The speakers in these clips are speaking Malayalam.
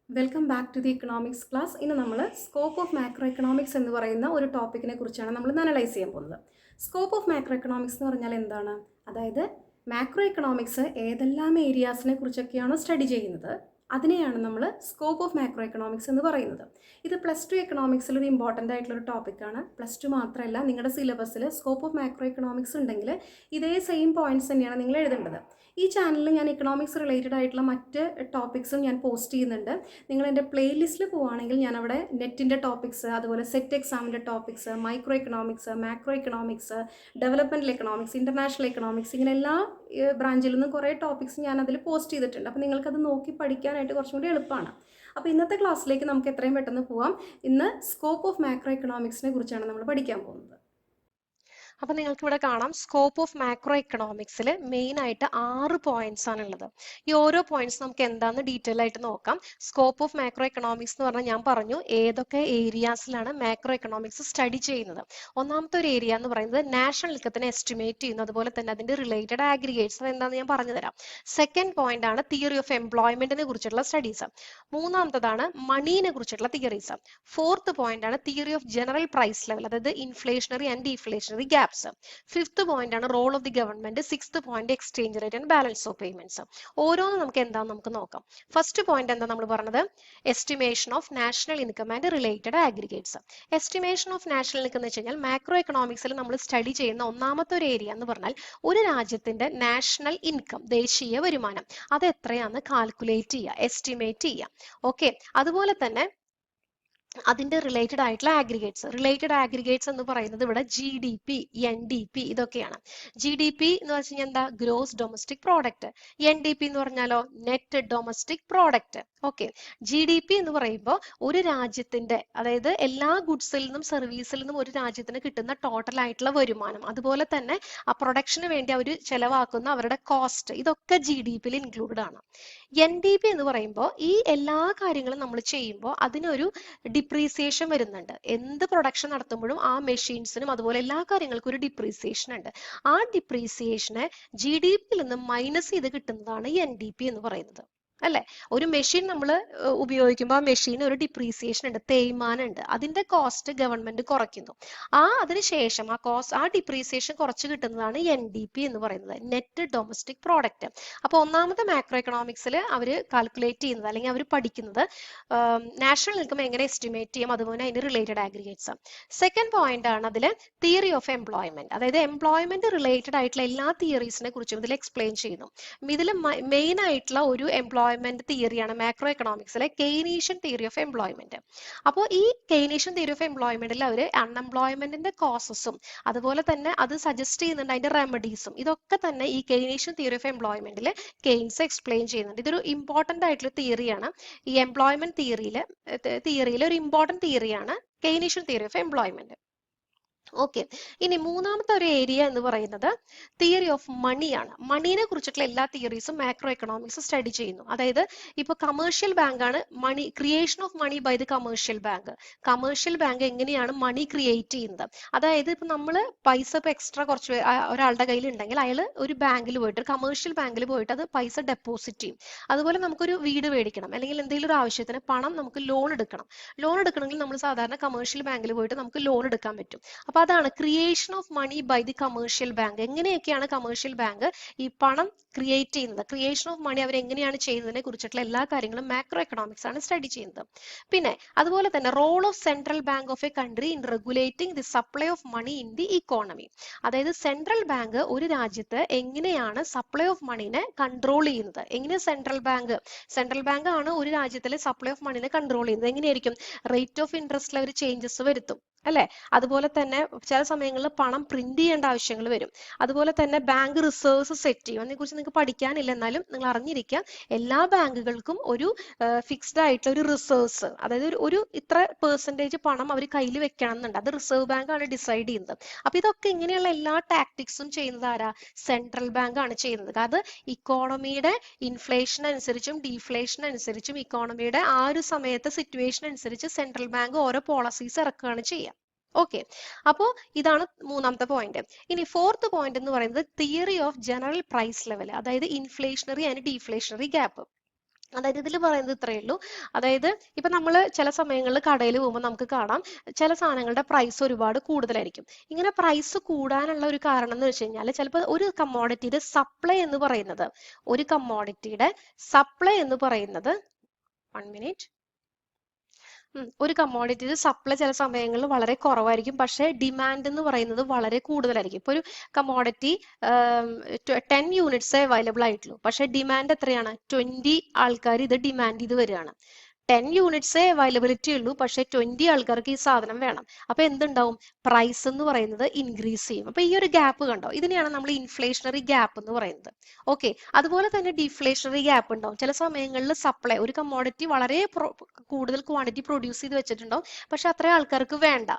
Welcome back to the economics class. ഇന്ന് നമ്മൾ സ്കോപ്പ് ഓഫ് മാക്രോ എക്കണോമിക്സ് എന്ന് പറയുന്ന ഒരു ടോപ്പിക്കിനെ കുറിച്ചാണ് നമ്മൾ ഇന്ന് അനലൈസ് ചെയ്യാൻ പോകുന്നത്. സ്കോപ്പ് ഓഫ് മാക്രോ എക്കണോമിക്സ് എന്ന് പറഞ്ഞാൽ എന്താണ്? അതായത് മാക്രോ എക്കണോമിക്സ് ഏതെല്ലാം ഏരിയാസിനെ കുറിച്ചൊക്കെയാണോ സ്റ്റഡി ചെയ്യുന്നത് അതിനെയാണ് നമ്മൾ സ്കോപ്പ് ഓഫ് മാക്രോ എക്കണോമിക്സ് എന്ന് പറയുന്നത്. ഇത് പ്ലസ് ടു എക്കണോമിക്സിൽ ഒരു ഇമ്പോർട്ടൻ്റ് ആയിട്ടുള്ളൊരു ടോപ്പിക്കാണ്. പ്ലസ് ടു മാത്രമല്ല, നിങ്ങളുടെ സിലബസിൽ സ്കോപ്പ് ഓഫ് മാക്രോ എക്കണോമിക്സ് ഉണ്ടെങ്കിൽ ഇതേ സെയിം പോയിന്റ്സ് തന്നെയാണ് നിങ്ങൾ എഴുതേണ്ടത്. ഈ ചാനലിൽ ഞാൻ ഇക്കണോമിക്സ് റിലേറ്റഡ് ആയിട്ടുള്ള മറ്റ് ടോപ്പിക്സും ഞാൻ പോസ്റ്റ് ചെയ്യുന്നുണ്ട്. നിങ്ങൾ എൻ്റെ പ്ലേലിസ്റ്റിൽ പോവുകയാണെങ്കിൽ ഞാൻ അവിടെ നെറ്റിൻ്റെ ടോപ്പിക്സ്, അതുപോലെ സെറ്റ് എക്സാമിൻ്റെ topics, micro economics, macro economics, developmental economics, international economics, ഇങ്ങനെ എല്ലാ ബ്രാഞ്ചിൽ നിന്നും കുറേ ടോപ്പിക്സ് ഞാൻ അതിൽ പോസ്റ്റ് ചെയ്തിട്ടുണ്ട്. അപ്പോൾ നിങ്ങൾക്കത് നോക്കി പഠിക്കാനായിട്ട് കുറച്ചും കൂടി എളുപ്പമാണ്. അപ്പോൾ ഇന്നത്തെ ക്ലാസ്സിലേക്ക് നമുക്ക് എത്രയും പെട്ടെന്ന് പോവാം. ഇന്ന് സ്കോപ്പ് ഓഫ് മാക്രോ എക്കണോമിക്സിനെ കുറിച്ചാണ് നമ്മൾ പഠിക്കാൻ പോകുന്നത്. അപ്പൊ നിങ്ങൾക്ക് ഇവിടെ കാണാം സ്കോപ്പ് ഓഫ് മാക്രോ എക്കണോമിക്സിൽ മെയിൻ ആയിട്ട് 6 പോയിന്റ്സ് ആണുള്ളത്. ഈ ഓരോ പോയിന്റ്സ് നമുക്ക് എന്താണെന്ന് ഡീറ്റെയിൽ ആയിട്ട് നോക്കാം. സ്കോപ്പ് ഓഫ് മാക്രോ എക്കണോമിക്സ് എന്ന് പറഞ്ഞാൽ ഞാൻ പറഞ്ഞു ഏതൊക്കെ ഏരിയാസിലാണ് മാക്രോ എക്കണോമിക്സ് സ്റ്റഡി ചെയ്യുന്നത്. ഒന്നാമത്തെ ഒരു ഏരിയ എന്ന് പറയുന്നത് നാഷണൽ ഇൻകത്തിനെ എസ്റ്റിമേറ്റ് ചെയ്യുന്നു, അതുപോലെ തന്നെ അതിന്റെ റിലേറ്റഡ് ആഗ്രിഗേറ്റ്സ് എന്താണെന്ന് ഞാൻ പറഞ്ഞു തരാം. സെക്കൻഡ് പോയിന്റ് ആണ് തിയറി ഓഫ് എംപ്ലോയ്മെന്റിനെ കുറിച്ചുള്ള സ്റ്റഡീസ്. മൂന്നാമത്തതാണ് മണീനെ കുറിച്ചുള്ള തിയറീസ്. ഫോർത്ത് പോയിന്റ് ആണ് theory of general price level, അതായത് inflationary and deflationary gaps. Fifth point ആണ് role of the government. Sixth point exchange rate and balance of payments. ഓരോന്നും നമുക്ക് എന്താന്ന് നമുക്ക് നോക്കാം. ഫസ്റ്റ് പോയിന്റ് എന്താ നമ്മൾ പറഞ്ഞത്? Estimation of national income and related aggregates. Estimation of national income എന്ന് വെച്ച് കഴിഞ്ഞാൽ മാക്രോ എക്കണോമിക്സിൽ നമ്മൾ സ്റ്റഡി ചെയ്യുന്ന ഒന്നാമത്തെ ഒരു ഏരിയ എന്ന് പറഞ്ഞാൽ ഒരു രാജ്യത്തിന്റെ നാഷണൽ ഇൻകം, ദേശീയ വരുമാനം, അത് എത്രയാണെന്ന് കാൽക്കുലേറ്റ് ചെയ്യുക, എസ്റ്റിമേറ്റ് ചെയ്യുക. ഓക്കെ, അതുപോലെ തന്നെ അതിന്റെ റിലേറ്റഡ് ആയിട്ടുള്ള ആഗ്രിഗേറ്റ്സ് എന്ന് പറയുന്നത് ഇവിടെ GDP, NDP ഇതൊക്കെയാണ്. GDP എന്ന് വെച്ച് കഴിഞ്ഞാൽ എന്താ? Gross domestic product. NDP എന്ന് പറഞ്ഞാലോ net domestic product. Okay, GDP എന്ന് പറയുമ്പോൾ ഒരു രാജ്യത്തിന്റെ, അതായത് എല്ലാ ഗുഡ്സിൽ നിന്നും സർവീസിൽ നിന്നും ഒരു രാജ്യത്തിന് കിട്ടുന്ന ടോട്ടൽ ആയിട്ടുള്ള വരുമാനം, അതുപോലെ തന്നെ ആ പ്രൊഡക്ഷന് വേണ്ടി അവർ ചെലവാക്കുന്ന അവരുടെ കോസ്റ്റ്, ഇതൊക്കെ GDP-യിൽ ഇൻക്ലൂഡഡ് ആണ്. NDP എന്ന് പറയുമ്പോൾ ഈ എല്ലാ കാര്യങ്ങളും നമ്മൾ ചെയ്യുമ്പോൾ അതിനൊരു ഡിപ്രീസിയേഷൻ വരുന്നുണ്ട്. എന്ത് പ്രൊഡക്ഷൻ നടത്തുമ്പോഴും ആ മെഷീൻസിനും അതുപോലെ എല്ലാ കാര്യങ്ങൾക്കും ഒരു ഡിപ്രീസിയേഷൻ ഉണ്ട്. ആ ഡിപ്രീസിയേഷനെ GDP-യിൽ നിന്ന് മൈനസ് ചെയ്ത് കിട്ടുന്നതാണ് NDP എന്ന് പറയുന്നത്. അല്ലെ, ഒരു മെഷീൻ നമ്മൾ ഉപയോഗിക്കുമ്പോൾ ആ മെഷീന് ഒരു ഡിപ്രീസിയേഷൻ ഉണ്ട്, തേയ്മാനം ഉണ്ട്. അതിന്റെ കോസ്റ്റ് ഗവൺമെന്റ് കുറയ്ക്കുന്നു. അതിനുശേഷം ആ ഡിപ്രീസിയേഷൻ കുറച്ച് കിട്ടുന്നതാണ് NDP എന്ന് പറയുന്നത്, നെറ്റ് ഡൊമസ്റ്റിക് പ്രോഡക്റ്റ്. അപ്പൊ ഒന്നാമത്തെ മാക്രോ എക്കണോമിക്സിൽ അവർ കാൽക്കുലേറ്റ് ചെയ്യുന്നത് അല്ലെങ്കിൽ അവർ പഠിക്കുന്നത് നാഷണൽ ഇൻകം എങ്ങനെ എസ്റ്റിമേറ്റ് ചെയ്യും, അതുപോലെ അതിന്റെ റിലേറ്റഡ് ആഗ്രിഗേറ്റ്സ്. സെക്കൻഡ് പോയിന്റ് ആണ് അതിൽ തിയറി ഓഫ് എംപ്ലോയ്മെന്റ്, അതായത് എംപ്ലോയ്മെന്റ് റിലേറ്റഡ് ആയിട്ടുള്ള എല്ലാ തിയറീസിനെ കുറിച്ചും ഇതിൽ എക്സ്പ്ലെയിൻ ചെയ്യുന്നു. ഇതിൽ മെയിൻ ആയിട്ടുള്ള ഒരു എംപ്ലോയ്മെന്റ് തിയറിയാണ് മാക്രോ എക്കണോമിക്സിലെ കെയ്നീഷ്യൻ തിയറി ഓഫ് എംപ്ലോയ്മെന്റ്. അപ്പോൾ ഈ കെയ്നീഷ്യൻ തിയറി ഓഫ് എംപ്ലോയ്മെന്റിൽ അവർ അൺഎംപ്ലോയ്മെന്റിന്റെ കോസസും അതുപോലെ തന്നെ അത് സജസ്റ്റ് ചെയ്യുന്നുണ്ട് അതിന്റെ റെമഡീസും, ഇതൊക്കെ തന്നെ ഈ കെയ്നീഷ്യൻ തിയറി ഓഫ് എംപ്ലോയ്മെന്റിൽ കെയ്ൻസ് എക്സ്പ്ലെയിൻ ചെയ്യുന്നുണ്ട്. ഇതൊരു ഇമ്പോർട്ടന്റ് ആയിട്ടുള്ള തിയറിയാണ്. ഈ എംപ്ലോയ്മെന്റ് തിയറിയിലെ ഒരു ഇമ്പോർട്ടന്റ് തിയറിയാണ് Keynesian theory of employment. Okay, ഇനി മൂന്നാമത്തെ ഒരു ഏരിയ എന്ന് പറയുന്നത് തിയറി ഓഫ് മണിയാണ്. മണീനെ കുറിച്ചിട്ടുള്ള എല്ലാ തിയറീസും മാക്രോ എക്കണോമിക്സ് സ്റ്റഡി ചെയ്യുന്നു. അതായത് ഇപ്പൊ കമേഴ്ഷ്യൽ ബാങ്ക് ആണ് money, creation of money by the commercial bank. Commercial bank എങ്ങനെയാണ് മണി ക്രിയേറ്റ് ചെയ്യുന്നത്? അതായത് ഇപ്പൊ നമ്മൾ പൈസ ഇപ്പൊ എക്സ്ട്രാ കുറച്ച് ഒരാളുടെ കയ്യിൽ ഉണ്ടെങ്കിൽ അയാൾ ഒരു ബാങ്കിൽ പോയിട്ട്, ഒരു കമേഴ്ഷ്യൽ ബാങ്കിൽ പോയിട്ട് അത് പൈസ ഡെപ്പോസിറ്റ് ചെയ്യും. അതുപോലെ നമുക്കൊരു വീട് മേടിക്കണം അല്ലെങ്കിൽ എന്തെങ്കിലും ഒരു ആവശ്യത്തിന് പണം നമുക്ക് ലോൺ എടുക്കണമെങ്കിൽ നമ്മൾ സാധാരണ കമേഴ്ഷ്യൽ ബാങ്കിൽ പോയിട്ട് നമുക്ക് ലോൺ എടുക്കാൻ പറ്റും. അപ്പൊ അതാണ് creation of money by the commercial bank. എങ്ങനെയൊക്കെയാണ് കമേഴ്ഷ്യൽ ബാങ്ക് ഈ പണം ക്രിയേറ്റ് ചെയ്യുന്നത്, ക്രിയേഷൻ ഓഫ് മണി അവർ എങ്ങനെയാണ് ചെയ്യുന്നതിനെ കുറിച്ചിട്ടുള്ള എല്ലാ കാര്യങ്ങളും മാക്രോ എക്കണോമിക്സ് ആണ് സ്റ്റഡി ചെയ്യുന്നത്. പിന്നെ അതുപോലെ തന്നെ role of central bank of a country in regulating the supply of money in the economy. അതായത് സെൻട്രൽ ബാങ്ക് ഒരു രാജ്യത്ത് എങ്ങനെയാണ് സപ്ലൈ ഓഫ് മണീനെ കൺട്രോൾ ചെയ്യുന്നത്, എങ്ങനെ സെൻട്രൽ ബാങ്ക് ആണ് ഒരു രാജ്യത്തിലെ സപ്ലൈ ഓഫ് മണീനെ കൺട്രോൾ ചെയ്യുന്നത്. എങ്ങനെയായിരിക്കും? റേറ്റ് ഓഫ് ഇൻട്രസ്റ്റിൽ അവർ ചേഞ്ചസ് വരുത്തും, അല്ലെ? അതുപോലെ തന്നെ ചില സമയങ്ങളിൽ പണം പ്രിന്റ് ചെയ്യേണ്ട ആവശ്യങ്ങൾ വരും. അതുപോലെ തന്നെ ബാങ്ക് റിസർവ്സ് സെറ്റ് ചെയ്യും. അതിനെക്കുറിച്ച് നിങ്ങൾക്ക് പഠിക്കാനില്ല, എന്നാലും നിങ്ങൾ അറിഞ്ഞിരിക്കുക എല്ലാ ബാങ്കുകൾക്കും ഒരു ഫിക്സ്ഡ് ആയിട്ടുള്ള ഒരു റിസർവ്സ്, അതായത് ഒരു ഇത്ര പെർസെന്റേജ് പണം അവർ കയ്യിൽ വെക്കണം എന്നുണ്ട്. അത് റിസർവ് ബാങ്ക് ആണ് ഡിസൈഡ് ചെയ്യുന്നത്. അപ്പൊ ഇതൊക്കെ ഇങ്ങനെയുള്ള എല്ലാ ടാക്ടിക്സും ചെയ്യുന്നത് ആരാ? സെൻട്രൽ ബാങ്ക് ആണ് ചെയ്യുന്നത്. അത് ഇക്കോണമിയുടെ ഇൻഫ്ലേഷൻ അനുസരിച്ചും ഡീഫ്ലേഷൻ അനുസരിച്ചും ഇക്കോണമിയുടെ ആ ഒരു സമയത്തെ സിറ്റുവേഷൻ അനുസരിച്ച് സെൻട്രൽ ബാങ്ക് ഓരോ പോളിസീസ് ഇറക്കുകയാണ് ചെയ്യുക. ഓക്കെ, അപ്പോ ഇതാണ് മൂന്നാമത്തെ പോയിന്റ്. ഇനി ഫോർത്ത് പോയിന്റ് എന്ന് പറയുന്നത് theory of general price level, അതായത് ഇൻഫ്ലേഷണറി ആൻഡ് ഡീഫ്ലേഷണറി ഗ്യാപ്പ്. അതായത് ഇതിൽ പറയുന്നത് ഇത്രയേ ഉള്ളൂ. അതായത് ഇപ്പൊ നമ്മൾ ചില സമയങ്ങളിൽ കടയിൽ പോകുമ്പോൾ നമുക്ക് കാണാം ചില സാധനങ്ങളുടെ പ്രൈസ് ഒരുപാട് കൂടുതലായിരിക്കും. ഇങ്ങനെ പ്രൈസ് കൂടാനുള്ള ഒരു കാരണം എന്ന് വെച്ച് കഴിഞ്ഞാൽ ചിലപ്പോൾ ഒരു കമ്മോഡിറ്റിയുടെ സപ്ലൈ എന്ന് പറയുന്നത് ഒരു കമ്മോഡിറ്റിയുടെ സപ്ലൈ ചില സമയങ്ങളിൽ വളരെ കുറവായിരിക്കും, പക്ഷേ ഡിമാൻഡ് എന്ന് പറയുന്നത് വളരെ കൂടുതലായിരിക്കും. ഇപ്പൊ ഒരു കമ്മോഡിറ്റി 10 യൂണിറ്റ്സേ അവൈലബിൾ ആയിട്ടുള്ളൂ, പക്ഷേ ഡിമാൻഡ് എത്രയാണ്? 20 ആൾക്കാർ ഇത് ഡിമാൻഡ് ചെയ്ത് വരികയാണ്. 10 യൂണിറ്റ്സേ അവൈലബിലിറ്റി ഉള്ളൂ, പക്ഷേ 20 ആൾക്കാർക്ക് ഈ സാധനം വേണം. അപ്പൊ എന്തുണ്ടാവും? പ്രൈസ് എന്ന് പറയുന്നത് ഇൻക്രീസ് ചെയ്യും. അപ്പൊ ഈ ഒരു ഗ്യാപ്പ് കണ്ടോ, ഇതിനെയാണ് നമ്മൾ ഇൻഫ്ലേഷണറി ഗ്യാപ്പ് എന്ന് പറയുന്നത്. ഓക്കെ, അതുപോലെ തന്നെ ഡിഫ്ലേഷണറി ഗ്യാപ്പ് ഉണ്ടാവും. ചില സമയങ്ങളിൽ സപ്ലൈ ഒരു കമ്മോഡിറ്റി വളരെ കൂടുതൽ ക്വാണ്ടിറ്റി പ്രൊഡ്യൂസ് ചെയ്ത് വെച്ചിട്ടുണ്ടാവും, പക്ഷെ അത്രയും ആൾക്കാർക്ക് വേണ്ട,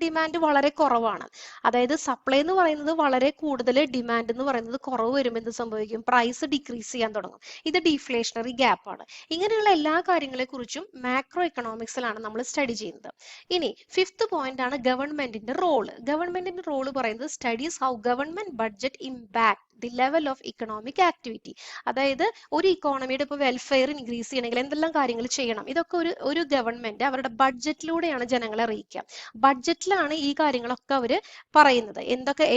ഡിമാൻഡ് വളരെ കുറവാണ്. അതായത് സപ്ലൈ എന്ന് പറയുന്നത് വളരെ കൂടുതൽ, ഡിമാൻഡ് എന്ന് പറയുന്നത് കുറവ് വരുമ്പോൾ എന്ത് സംഭവിക്കും? പ്രൈസ് ഡിക്രീസ് ചെയ്യാൻ തുടങ്ങും. ഇത് ഡിഫ്ലേഷണറി ഗ്യാപ്പ് ആണ്. ഇങ്ങനെയുള്ള എല്ലാ കാര്യങ്ങളെ കുറിച്ചും മാക്രോ എക്കണോമിക്സിലാണ് നമ്മൾ സ്റ്റഡി ചെയ്യുന്നത്. ഇനി 5th പോയിന്റ് ആണ് ഗവൺമെന്റിന്റെ റോള്. ഗവൺമെന്റിന്റെ റോള് പറയുന്നത് studies how government budget impact the level of economic activity. അതായത് ഒരു ഇക്കോണമിയുടെ ഇപ്പോൾ വെൽഫെയർ ഇൻക്രീസ് ചെയ്യണമെങ്കിൽ എന്തെല്ലാം കാര്യങ്ങൾ ചെയ്യണം, ഇതൊക്കെ ഒരു ഗവൺമെന്റ് അവരുടെ ബഡ്ജറ്റിലൂടെയാണ് ജനങ്ങളെ അറിയിക്കുക. ബഡ്ജറ്റിലാണ് ഈ കാര്യങ്ങളൊക്കെ അവർ പറയുന്നത്.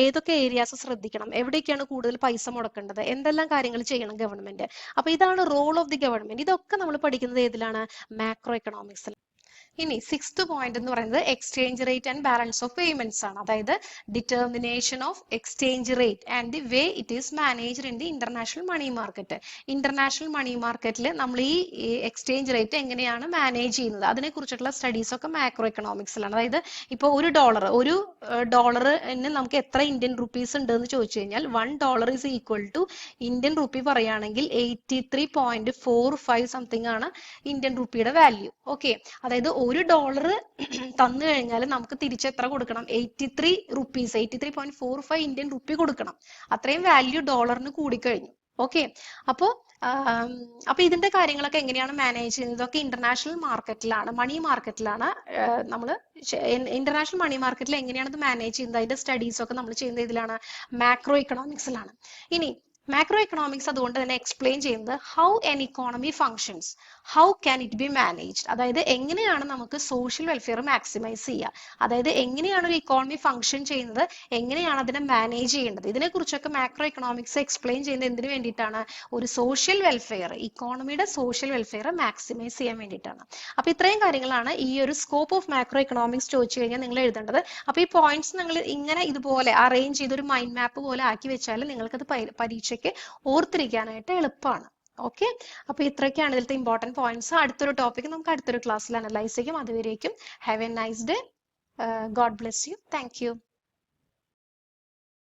ഏതൊക്കെ ഏരിയാസ് ശ്രദ്ധിക്കണം, എവിടേക്കാണ് കൂടുതൽ പൈസ മുടക്കേണ്ടത്, എന്തെല്ലാം കാര്യങ്ങൾ ചെയ്യണം ഗവൺമെന്റ്. അപ്പൊ ഇതാണ് റോൾ ഓഫ് ദി ഗവൺമെന്റ്. ഇതൊക്കെ നമ്മൾ പഠിക്കുന്നത് ഏതിലാണ്? മാക്രോ എക്കണോമിക്സിൽ. ഇനി 6th പോയിന്റ് എന്ന് പറയുന്നത് exchange rate and balance of payments ആണ്. അതായത് determination of exchange rate and the way it is managed in the international money market. International money മാർക്കറ്റിൽ നമ്മൾ ഈ എക്സ്ചേഞ്ച് റേറ്റ് എങ്ങനെയാണ് മാനേജ് ചെയ്യുന്നത്, അതിനെ കുറിച്ചിട്ടുള്ള സ്റ്റഡീസ് ഒക്കെ മാക്രോ എക്കണോമിക്സിലാണ്. അതായത് ഇപ്പോൾ ഒരു ഡോളറിന് നമുക്ക് എത്ര ഇന്ത്യൻ റുപ്പീസ് ഉണ്ട് എന്ന് ചോദിച്ചു കഴിഞ്ഞാൽ $1 is equal to Indian rupee പറയുകയാണെങ്കിൽ 83.45 സംതിങ് ആണ് ഇന്ത്യൻ റുപ്പിയുടെ വാല്യൂ. ഓക്കെ, അതായത് $1 തന്നു കഴിഞ്ഞാൽ നമുക്ക് തിരിച്ചെത്ര കൊടുക്കണം? 83.45 ഇന്ത്യൻ റുപ്പി കൊടുക്കണം. അത്രയും വാല്യൂ ഡോളറിന് കൂടിക്കഴിഞ്ഞു. ഓക്കെ, അപ്പോ ഇതിന്റെ കാര്യങ്ങളൊക്കെ എങ്ങനെയാണ് മാനേജ് ചെയ്യുന്നത്? ഇതൊക്കെ ഇന്റർനാഷണൽ മാർക്കറ്റിലാണ്, മണി മാർക്കറ്റിലാണ് നമ്മൾ ഇന്റർനാഷണൽ മണി മാർക്കറ്റിൽ എങ്ങനെയാണ് ഇത് മാനേജ് ചെയ്യുന്നത്, അതിന്റെ സ്റ്റഡീസ് ഒക്കെ നമ്മൾ ചെയ്യുന്നത് ഇതിലാണ്, മാക്രോ എക്കണോമിക്സിലാണ്. ഇനി മാക്രോ എക്കണോമിക്സ് അതുകൊണ്ട് തന്നെ എക്സ്പ്ലെയിൻ ചെയ്യുന്നത് how N economy functions, how can it be managed. അതായത് എങ്ങനെയാണ് നമുക്ക് സോഷ്യൽ വെൽഫെയർ മാക്സിമൈസ് ചെയ്യുക, അതായത് എങ്ങനെയാണ് ഒരു ഇക്കോണമി ഫങ്ഷൻ ചെയ്യുന്നത്, എങ്ങനെയാണ് അതിനെ മാനേജ് ചെയ്യേണ്ടത്, ഇതിനെക്കുറിച്ചൊക്കെ മാക്രോ എക്കണോമിക്സ് എക്സ്പ്ലെയിൻ ചെയ്യുന്നത് എന്തിനു വേണ്ടിയിട്ടാണ്? ഒരു സോഷ്യൽ വെൽഫെയർ, ഇക്കോണമിയുടെ സോഷ്യൽ വെൽഫെയർ മാക്സിമൈസ് ചെയ്യാൻ വേണ്ടിയിട്ടാണ്. അപ്പൊ ഇത്രയും കാര്യങ്ങളാണ് ഈ ഒരു സ്കോപ്പ് ഓഫ് മാക്രോ എക്കണോമിക്സ് ചോദിച്ചു കഴിഞ്ഞാൽ നിങ്ങൾ എഴുതേണ്ടത്. അപ്പൊ ഈ പോയിന്റ്സ് നിങ്ങൾ ഇങ്ങനെ ഇതുപോലെ അറേഞ്ച് ചെയ്ത് ഒരു മൈൻഡ് മാപ്പ് പോലെ ആക്കി വെച്ചാൽ നിങ്ങൾക്കത് പരീക്ഷയ്ക്ക് ഓർത്തിരിക്കാനായിട്ട് എളുപ്പമാണ്. ഓക്കെ, അപ്പൊ ഇത്രയൊക്കെയാണ് ഇതിലത്തെ ഇമ്പോർട്ടന്റ് പോയിന്റ്സ്. അടുത്തൊരു ടോപ്പിക് നമുക്ക് അടുത്തൊരു ക്ലാസ്സിൽ അനലൈസ് ചെയ്യും. അതുവരേക്കും have A nice day. God bless you. Thank you.